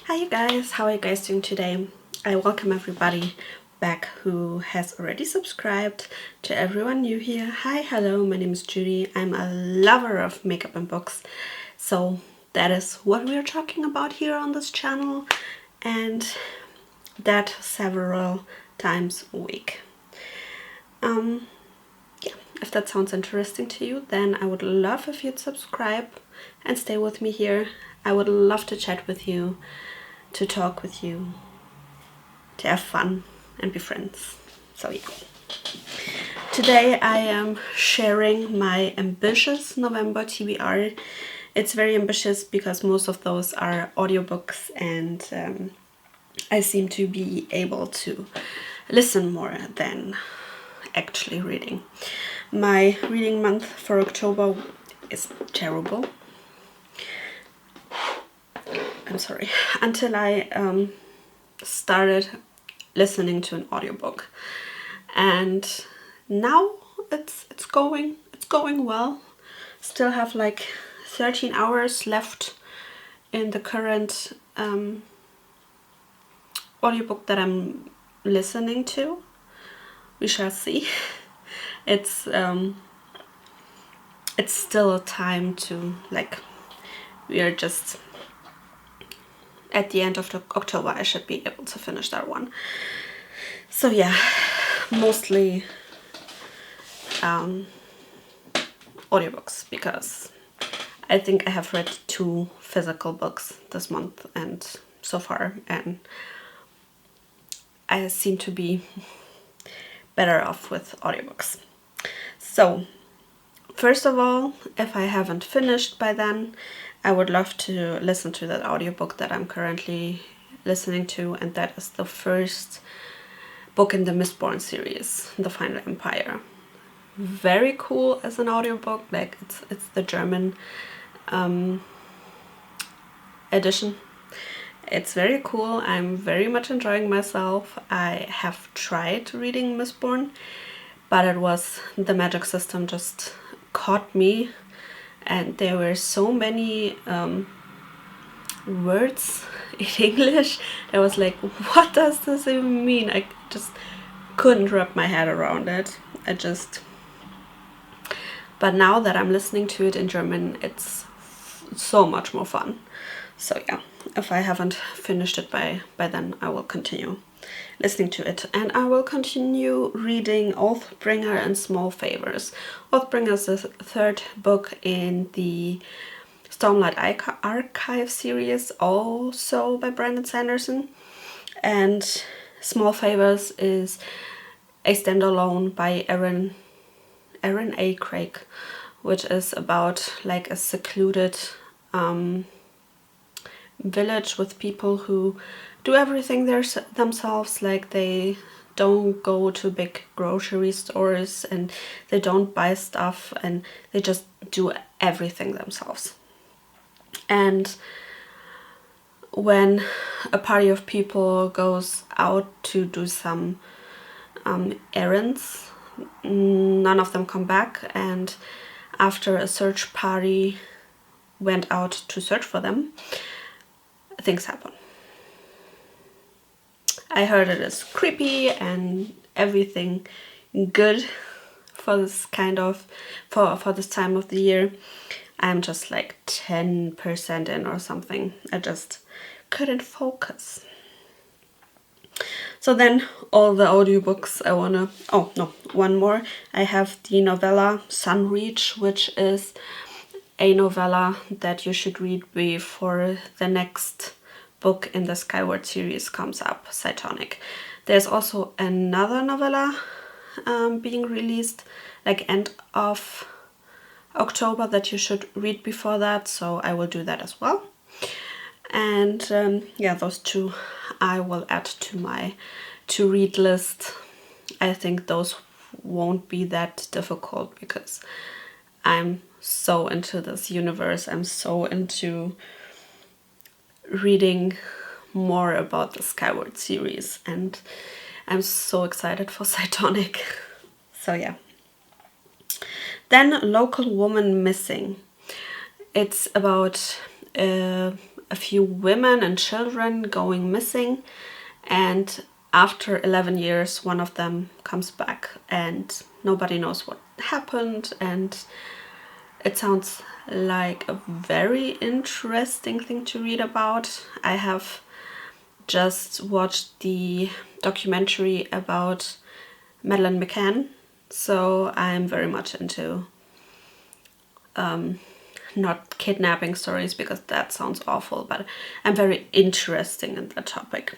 Hi you guys, how are you guys doing today? I welcome everybody back who has already subscribed. To everyone new here, hi, hello, my name is Judy. I'm a lover of makeup and books. So that is what we're talking about here on this channel, and that several times a week. Yeah, if that sounds interesting to you, then I would love if you'd subscribe and stay with me here. I would love to chat with you, to talk with you, to have fun and be friends. So yeah. Today I am sharing my ambitious November TBR. It's very ambitious because most of those are audiobooks, and I seem to be able to listen more than actually reading. My reading month for October is terrible. I'm sorry. Until I started listening to an audiobook, and now it's going well. Still have like 13 hours left in the current audiobook that I'm listening to. We shall see. It's still a time to, like, we are just at the end of October. I should be able to finish that one. So yeah, mostly audiobooks, because I think I have read 2 physical books this month and so far, and I seem to be better off with audiobooks. So first of all, if I haven't finished by then, I would love to listen to that audiobook that I'm currently listening to, and that is the first book in the Mistborn series, The Final Empire. Very cool as an audiobook. Like, it's the German edition. It's very cool. I'm very much enjoying myself. I have tried reading Mistborn, but it was, the magic system just caught me, and there were so many words in English. I was like, what does this even mean? I just couldn't wrap my head around it. But now that I'm listening to it in German, it's so much more fun. So yeah, if I haven't finished it by then, I will continue listening to it, and I will continue reading Oathbringer and Small Favors. Oathbringer is the 3rd book in the Stormlight Archive series, also by Brandon Sanderson, and Small Favors is a standalone by Erin A. Craig, which is about like a secluded village with people who do everything themselves. Like, they don't go to big grocery stores and they don't buy stuff, and they just do everything themselves. And when a party of people goes out to do some errands, none of them come back, and after a search party went out to search for them, things happen. I heard it is creepy and everything good for this kind of, for this time of the year. I'm just like 10% in or something. I just couldn't focus. So then all the audiobooks I wanna, oh no, one more. I have the novella Sunreach, which is a novella that you should read before the next book in the Skyward series comes up, Cytonic. There's also another novella being released like end of October that you should read before that, so I will do that as well. And yeah, those 2 I will add to my to-read list. I think those won't be that difficult because I'm so into this universe. I'm so into reading more about the Skyward series, and I'm so excited for Cytonic. So yeah. Then Local Woman Missing. It's about a a few women and children going missing, and after 11 years one of them comes back and nobody knows what happened, and it sounds like a very interesting thing to read about. I have just watched the documentary about Madeleine McCann, so I'm very much into not kidnapping stories because that sounds awful, but I'm very interested in the topic.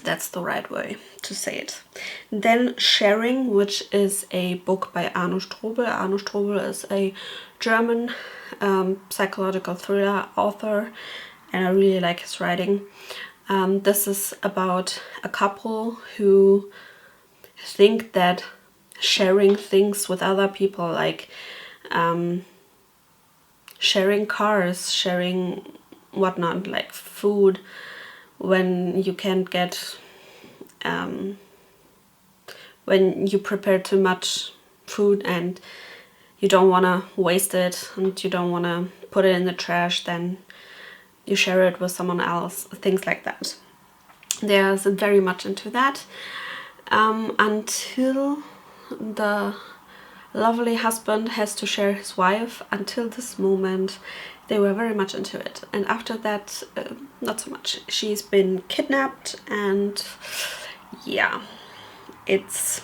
That's the right way to say it. Then Sharing, which is a book by Arno Strobel. Arno Strobel is a German psychological thriller author, and I really like his writing. This is about a couple who think that sharing things with other people, like sharing cars, sharing whatnot, like food, when you can't get, when you prepare too much food and you don't want to waste it and you don't want to put it in the trash, then you share it with someone else, things like that. There's very much into that, until the lovely husband has to share his wife. Until this moment they were very much into it, and after that not so much. She's been kidnapped, and yeah, it's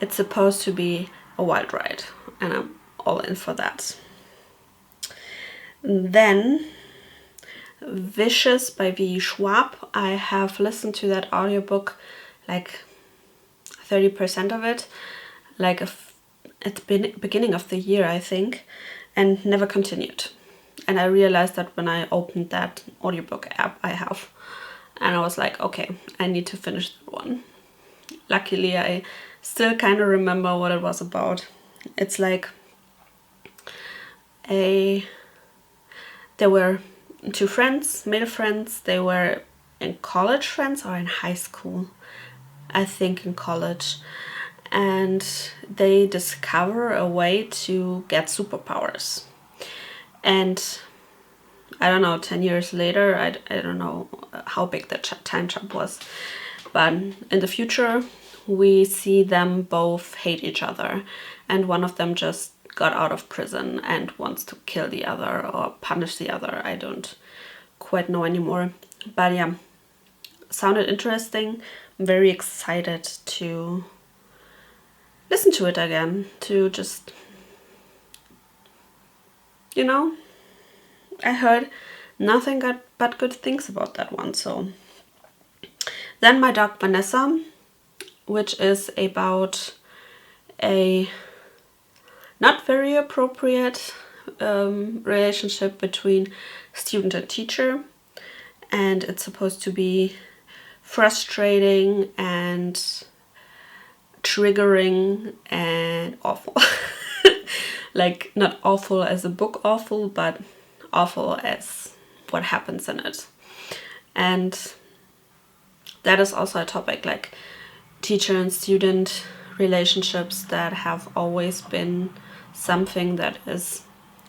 supposed to be a wild ride, and I'm all in for that. Then Viscious by VE Schwab. I have listened to that audiobook, like 30% of it, like at the beginning of the year, I think, and never continued. And I realized that when I opened that audiobook app I have, and I was like, okay, I need to finish that one. Luckily, I still kind of remember what it was about. It's like there were two friends, male friends. They were in college friends or in high school, I think in college, and they discover a way to get superpowers. And I don't know, 10 years later, I don't know how big the time jump was, but in the future we see them both hate each other, and one of them just got out of prison and wants to kill the other or punish the other. I don't quite know anymore, but yeah, sounded interesting. I'm very excited to listen to it again, to just, you know, I heard nothing but good things about that one. So then my dog Vanessa, which is about a not very appropriate relationship between student and teacher, and it's supposed to be frustrating and triggering and awful. Like, not awful as a book awful, but awful as what happens in it. And that is also a topic, like teacher and student relationships, that have always been something that is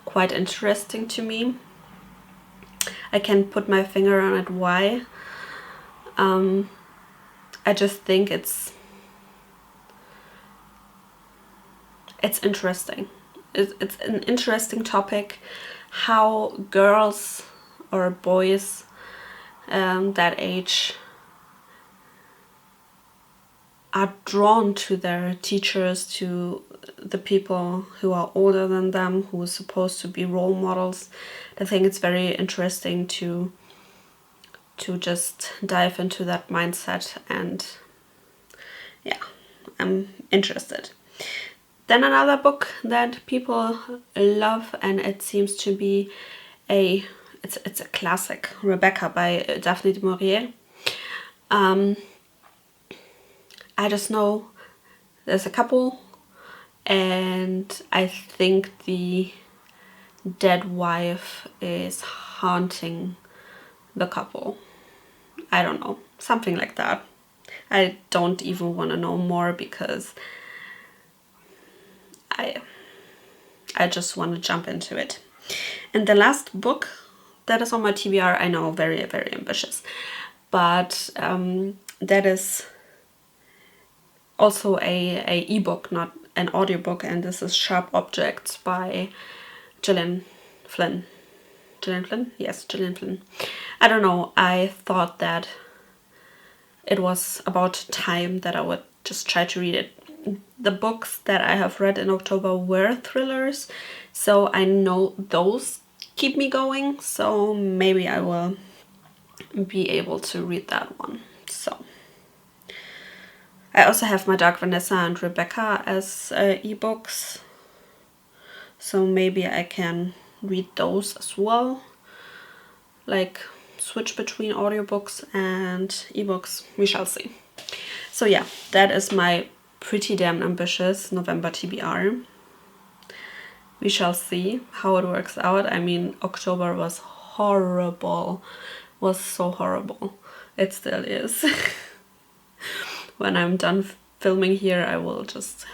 quite interesting to me. I can't put my finger on it why. I just think it's interesting. It's an interesting topic, how girls or boys that age are drawn to their teachers, to the people who are older than them, who are supposed to be role models. I think it's very interesting to just dive into that mindset, and yeah, I'm interested. Then another book that people love, and it seems to be it's a classic, Rebecca by Daphne du Maurier. I just know there's a couple, and I think the dead wife is haunting the couple. I don't know, something like that. I don't even want to know more because I just want to jump into it. And the last book that is on my TBR. I know, very, very ambitious. But that is also a ebook, not an audiobook, and this is Sharp Objects by Gillian Flynn. Gillian Flynn? Yes, Gillian Flynn. I don't know, I thought that it was about time that I would just try to read it. The books that I have read in October were thrillers, so I know those keep me going, so maybe I will be able to read that one. So I also have my Dark Vanessa and Rebecca as ebooks, so maybe I can read those as well, like switch between audiobooks and ebooks. We shall see. So yeah, that is my pretty damn ambitious November TBR. We shall see how it works out. I mean, October was horrible, was so horrible. It still is. When I'm done filming here, I will just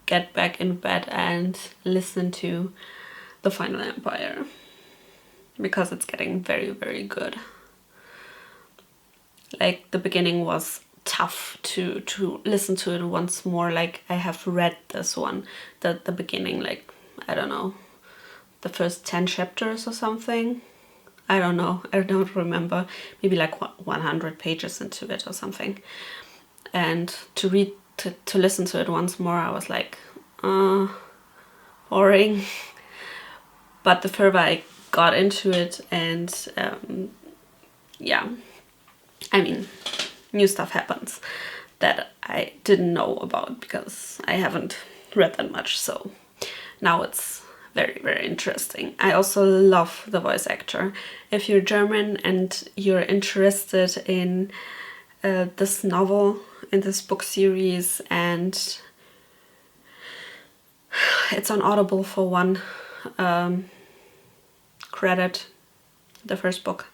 get back in bed and listen to The Final Empire, because it's getting very, very good. Like, the beginning was tough to listen to it once more. Like, I have read this one, the beginning, like, I don't know, the first 10 chapters or something. I don't know, I don't remember, maybe like 100 pages into it or something. And to listen to it once more, I was like, boring. But the further I got into it, and yeah, I mean, new stuff happens that I didn't know about because I haven't read that much, so now it's very, very interesting. I also love the voice actor. If you're German and you're interested in this novel, in this book series, and it's on Audible for one credit, the first book,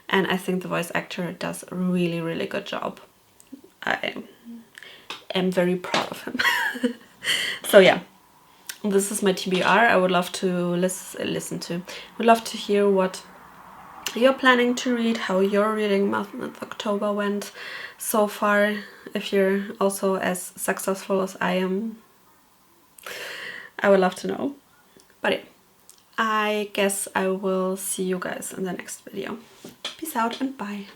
and I think the voice actor does a really, really good job. I am very proud of him. So yeah, this is my TBR. I would love to would love to hear what you're planning to read, how your reading month October went so far, if you're also as successful as I am. I would love to know. But yeah, I guess I will see you guys in the next video. Peace out and bye.